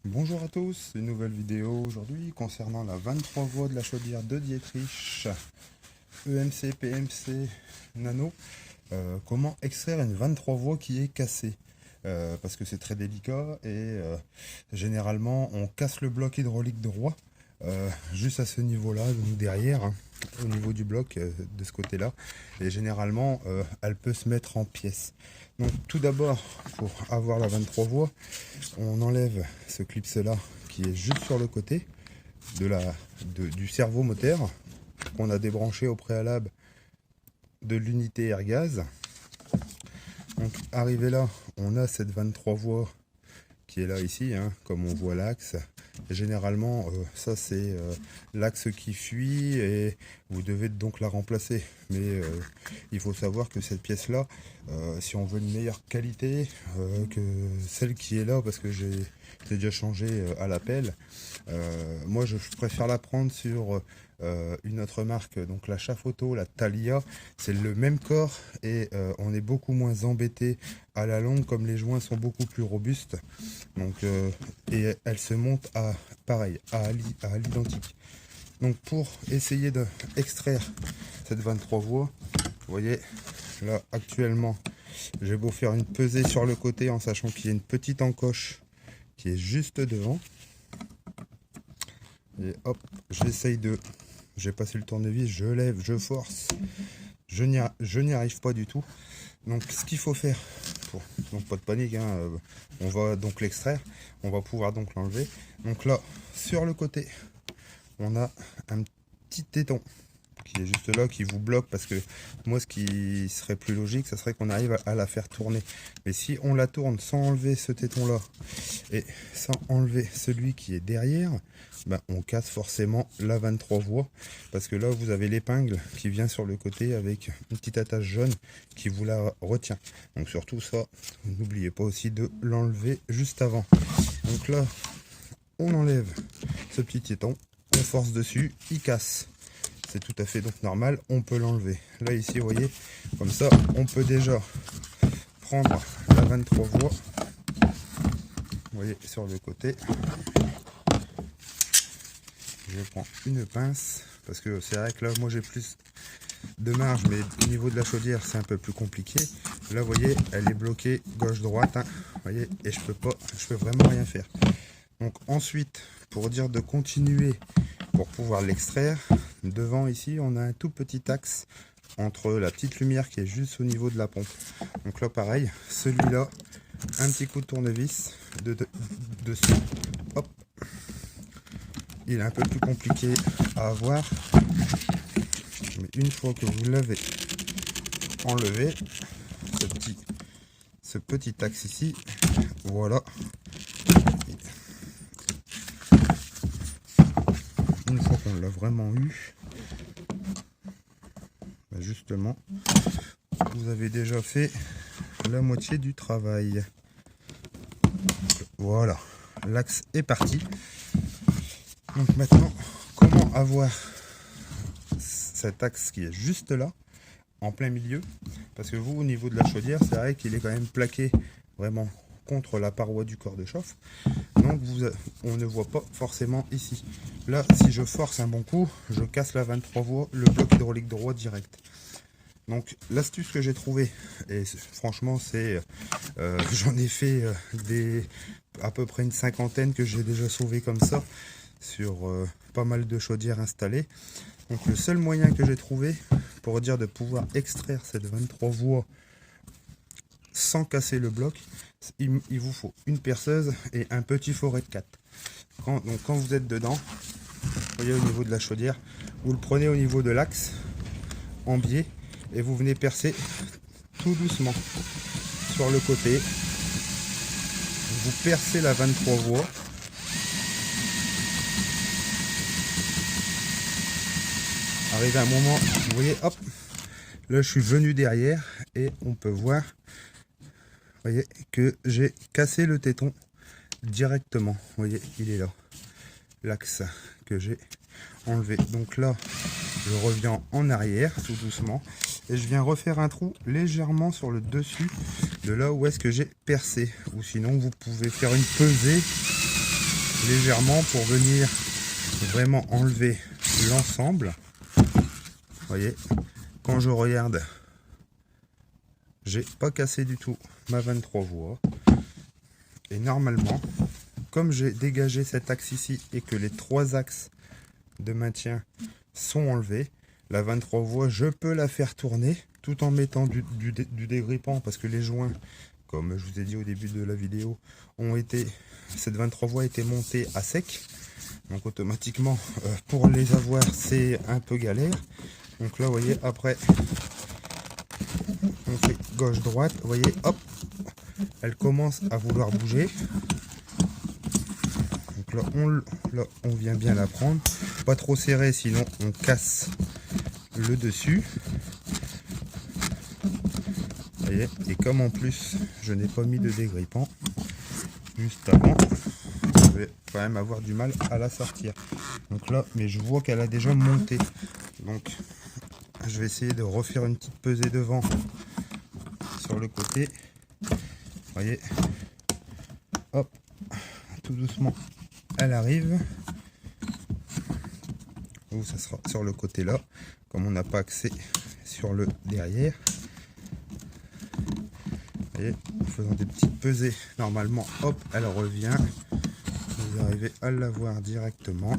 Bonjour à tous, une nouvelle vidéo aujourd'hui concernant la 23 voies de la chaudière de Dietrich EMC PMC Nano. Comment extraire une 23 voies qui est cassée, parce que c'est très délicat et généralement on casse le bloc hydraulique droit juste à ce niveau là, donc derrière, hein, au niveau du bloc de ce côté là, et généralement elle peut se mettre en pièces. Donc tout d'abord, pour avoir la 23 voies, on enlève ce clips là qui est juste sur le côté du servo moteur qu'on a débranché au préalable de l'unité air-gaz. Donc arrivé là, on a cette 23 voies qui est là ici, hein, comme on voit l'axe. Généralement ça c'est l'axe qui fuit et vous devez donc la remplacer, mais il faut savoir que cette pièce là, si on veut une meilleure qualité que celle qui est là, parce que j'ai déjà changé à la pelle, moi je préfère la prendre sur une autre marque, donc la Chafoto, la Thalia. C'est le même corps et on est beaucoup moins embêté à la longue, comme les joints sont beaucoup plus robustes, donc et elle se monte à pareil, à l'identique. Donc pour essayer d'extraire cette 23 voies, vous voyez là actuellement j'ai beau faire une pesée sur le côté en sachant qu'il y a une petite encoche qui est juste devant, et hop, j'essaye de, j'ai passé le tournevis, je lève, je force, je n'y arrive pas du tout. Donc ce qu'il faut faire, donc pas de panique, hein, on va donc l'extraire, on va pouvoir donc l'enlever. Donc là sur le côté on a un petit téton qui est juste là, qui vous bloque, parce que moi ce qui serait plus logique, ça serait qu'on arrive à la faire tourner. Mais si on la tourne sans enlever ce téton là et sans enlever celui qui est derrière, ben, on casse forcément la 23 voies, parce que là vous avez l'épingle qui vient sur le côté avec une petite attache jaune qui vous la retient. Donc surtout ça, n'oubliez pas aussi de l'enlever juste avant. Donc là on enlève ce petit téton, on force dessus, il casse. C'est tout à fait donc normal, on peut l'enlever. Là ici vous voyez, comme ça on peut déjà prendre la 23 voies, vous voyez sur le côté. Je prends une pince, parce que c'est vrai que là moi j'ai plus de marge, mais au niveau de la chaudière c'est un peu plus compliqué. Là vous voyez, elle est bloquée gauche droite, hein, vous voyez, et je peux vraiment rien faire. Donc ensuite, pour dire de continuer, pour pouvoir l'extraire, devant ici on a un tout petit axe entre la petite lumière qui est juste au niveau de la pompe. Donc là pareil, celui-là, un petit coup de tournevis dessus, hop. Il est un peu plus compliqué à avoir, mais une fois que vous l'avez enlevé, ce petit axe ici, voilà. Une fois qu'on l'a vraiment eu, ben justement, vous avez déjà fait la moitié du travail. Voilà, l'axe est parti. Donc maintenant, comment avoir cet axe qui est juste là, en plein milieu, parce que vous, au niveau de la chaudière, c'est vrai qu'il est quand même plaqué vraiment contre la paroi du corps de chauffe, donc on ne voit pas forcément ici. Là, si je force un bon coup, je casse la 23 voies, le bloc hydraulique droit direct. Donc l'astuce que j'ai trouvée, et franchement c'est j'en ai fait à peu près une cinquantaine que j'ai déjà sauvé comme ça sur pas mal de chaudières installées. Donc le seul moyen que j'ai trouvé pour dire de pouvoir extraire cette 23 voies sans casser le bloc, il vous faut une perceuse et un petit foret de 4. Donc quand vous êtes dedans, vous voyez au niveau de la chaudière, vous le prenez au niveau de l'axe en biais et vous venez percer tout doucement sur le côté. Vous percez la 23 voies. Arrivé à un moment, vous voyez, hop, là je suis venu derrière et on peut voir, vous voyez, que j'ai cassé le téton directement. Vous voyez, il est là, l'axe que j'ai enlevé. Donc là, je reviens en arrière tout doucement et je viens refaire un trou légèrement sur le dessus de là où est-ce que j'ai percé. Ou sinon, vous pouvez faire une pesée légèrement pour venir vraiment enlever l'ensemble. Vous voyez, quand je regarde, j'ai pas cassé du tout ma 23 voies. Et normalement, comme j'ai dégagé cet axe ici et que les 3 axes de maintien sont enlevés, la 23 voies, je peux la faire tourner tout en mettant du dégrippant, parce que les joints, comme je vous ai dit au début de la vidéo, cette 23 voies a été montée à sec. Donc automatiquement, pour les avoir, c'est un peu galère. Donc là, vous voyez, après, on fait gauche-droite. Vous voyez, hop, elle commence à vouloir bouger. Donc là, on vient bien la prendre. Pas trop serré, sinon on casse le dessus. Vous voyez, et comme en plus, je n'ai pas mis de dégrippant juste avant, je vais quand même avoir du mal à la sortir. Donc là, mais je vois qu'elle a déjà monté. Donc, je vais essayer de refaire une petite pesée devant sur le côté. Vous voyez, hop, tout doucement, elle arrive. Ou ça sera sur le côté là, comme on n'a pas accès sur le derrière. Vous voyez, en faisant des petites pesées, normalement, hop, elle revient. Vous arrivez à la voir directement.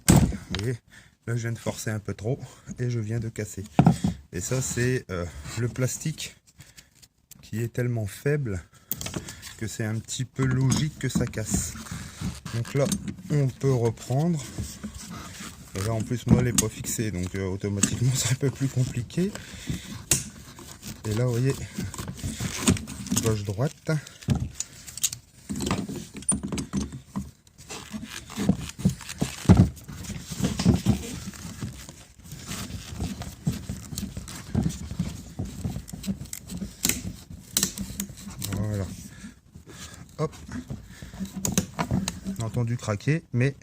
Vous voyez, là je viens de forcer un peu trop et je viens de casser. Et ça, c'est le plastique qui est tellement faible que c'est un petit peu logique que ça casse. Donc là, on peut reprendre. Et là, en plus, moi, elle n'est pas fixée, donc automatiquement, c'est un peu plus compliqué. Et là, vous voyez, gauche-droite. Voilà. Hop. On a entendu craquer, mais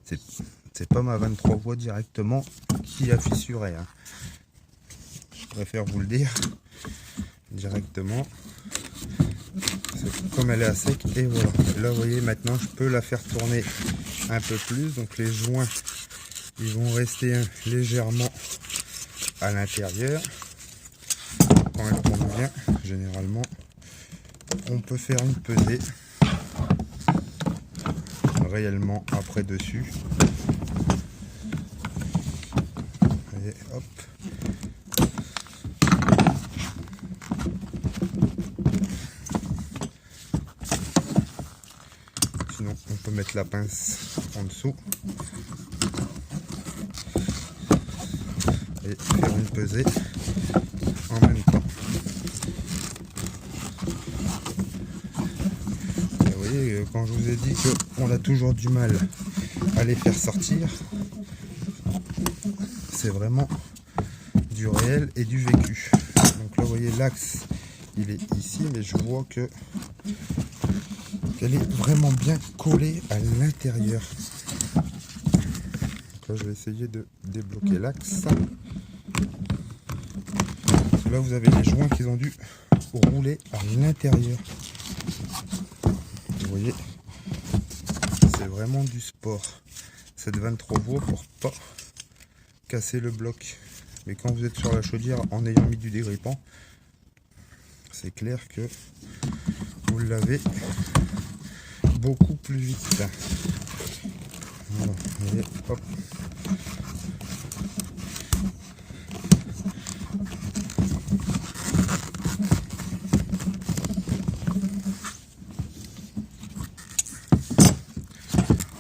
c'est pas ma 23 voies directement qui a fissuré. Hein. Je préfère vous le dire directement. Comme elle est à sec, et voilà. Là, vous voyez, maintenant, je peux la faire tourner un peu plus. Donc, les joints, ils vont rester légèrement à l'intérieur. Quand elle tourne bien, généralement, on peut faire une pesée réellement après dessus. Et hop. Sinon, on peut mettre la pince en dessous et faire une pesée en même temps. Et vous voyez, quand je vous ai dit qu'on a toujours du mal à les faire sortir, c'est vraiment du réel et du vécu. Donc là, vous voyez, l'axe, il est ici, mais je vois que elle est vraiment bien collée à l'intérieur. Là, je vais essayer de débloquer l'axe. Là, vous avez les joints qui ont dû rouler à l'intérieur. Vous voyez, c'est vraiment du sport. Cette 23 voies pour pas casser le bloc. Mais quand vous êtes sur la chaudière en ayant mis du dégrippant, c'est clair que vous l'avez beaucoup plus vite. Voilà, et hop.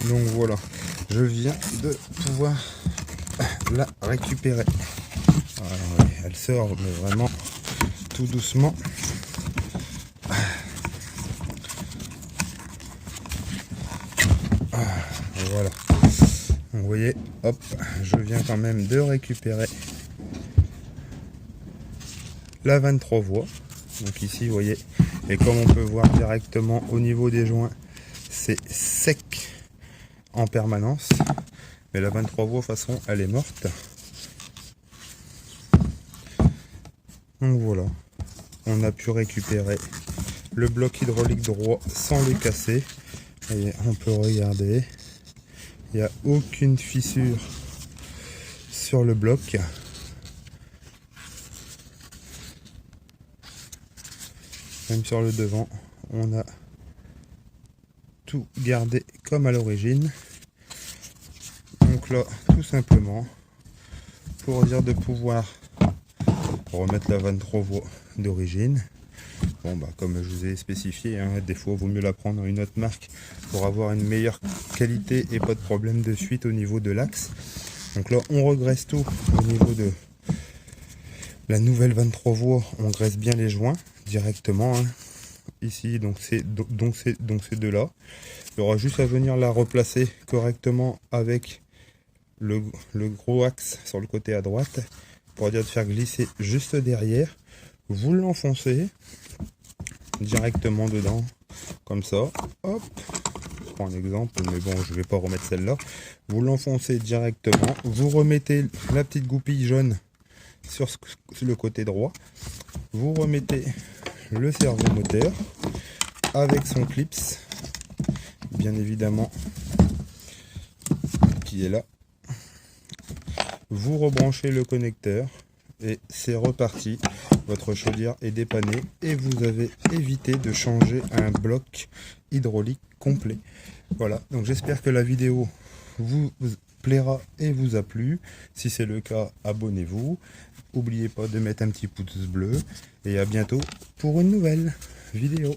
Donc voilà, je viens de pouvoir la récupérer. Voilà, elle sort mais vraiment tout doucement. Voilà, vous voyez, hop, je viens quand même de récupérer la 23 voies. Donc ici, vous voyez, et comme on peut voir directement au niveau des joints, c'est sec en permanence. Mais la 23 voies, de toute façon, elle est morte. Donc voilà, on a pu récupérer le bloc hydraulique droit sans le casser. Et on peut regarder, il n'y a aucune fissure sur le bloc. Même sur le devant, on a tout gardé comme à l'origine. Donc là, tout simplement, pour dire de pouvoir remettre la 23 voies d'origine. Bon bah comme je vous ai spécifié, hein, des fois il vaut mieux la prendre une autre marque pour avoir une meilleure qualité et pas de problème de suite au niveau de l'axe. Donc là on regraisse tout au niveau de la nouvelle 23 voies, on graisse bien les joints directement, hein. Ici donc ces deux là. Il y aura juste à venir la replacer correctement avec le gros axe sur le côté à droite pour dire de faire glisser juste derrière. Vous l'enfoncez directement dedans comme ça, hop, je prends un exemple mais bon je vais pas remettre celle-là. Vous l'enfoncez directement, vous remettez la petite goupille jaune sur le côté droit, vous remettez le servon moteur avec son clips bien évidemment qui est là, vous rebranchez le connecteur et c'est reparti. Votre chaudière est dépannée et vous avez évité de changer un bloc hydraulique complet. Voilà, donc j'espère que la vidéo vous plaira et vous a plu. Si c'est le cas, abonnez-vous. N'oubliez pas de mettre un petit pouce bleu et à bientôt pour une nouvelle vidéo.